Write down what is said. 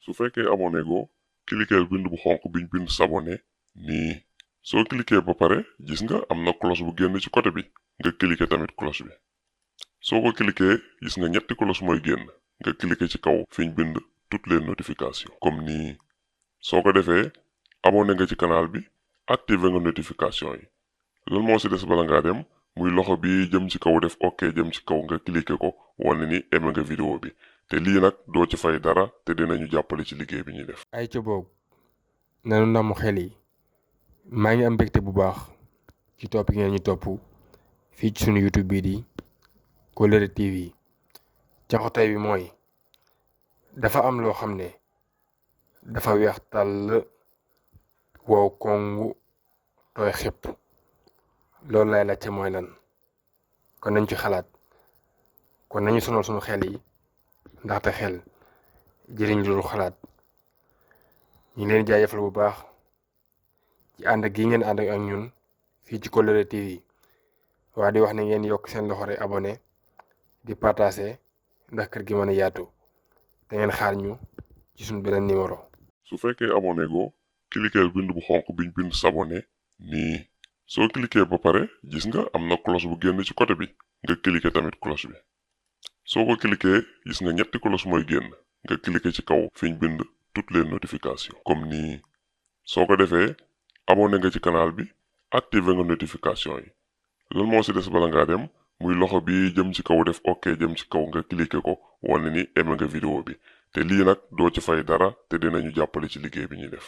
su fekkee abonné go cliquer bind bu xonq biñ bind s'abonner nii soo cliquer ba pare gis nga am na cloche bu génn ci côté bi nga cliquer tamit cloche bi soo ko cliquer gis nga ñetti cloche mooy génn nga cliquer ci kaw fiñ bind toutes les notifications comme nii soo ko defee abonné nga ci canal bi activer nga notification yi lan moo ci des bala ngaa dem muy loxo bi jëm ci kaw def ok jëm ci kaw nga cliquer ko wane ni aimé nga vidéo bi te lii nag doo ci fay dara te dinañu jàppale ci liggéey bi ñuy def. ay ca boog nanu namu xel yi maa ngi am mbégte bu baax ci topp ngeen ñu topp fii ci sunu YouTube bii di Kolere TV caxu tey bi mooy dafa am loo xam ne dafa weex tàll wow kongu tooy xepp loolu lay laajte mooy lan kon nañ ci xalaat kon nañu sonal sunu xel yi ndaxte xel jëriñ lu xalaat ñu leen jaajëfal bu baax ci ànd gi ngeen ànd ak ñun fii ci Kolere TV waa di wax ne ngeen yokk seen loxo rek abonné di partager ndax kër gi mën a yaatu te ngeen xaar ñu ci suñu beneen numéro. su fekkee abonné go cliquer bind bu xonq biñ bind s'abonner nii soo cliquer ba pare gis nga am na cloche bu génn ci côté bi nga cliquer tamit cloche bi soo ko cliquer gis nga ñetti cloche mooy génn nga cliquer ci kaw fiñ bind toutes les notifications comme nii soo ko defee abonné nga ci canal bi activer nga notification yi lan moo ci des bala ngaa dem muy loxo bi jëm ci kaw def ok jëm ci kaw nga cliquer ko wane ni aimé nga vidéo bi te lii nag doo ci fay dara te dinañu jàppale ci liggéey bi ñuy def.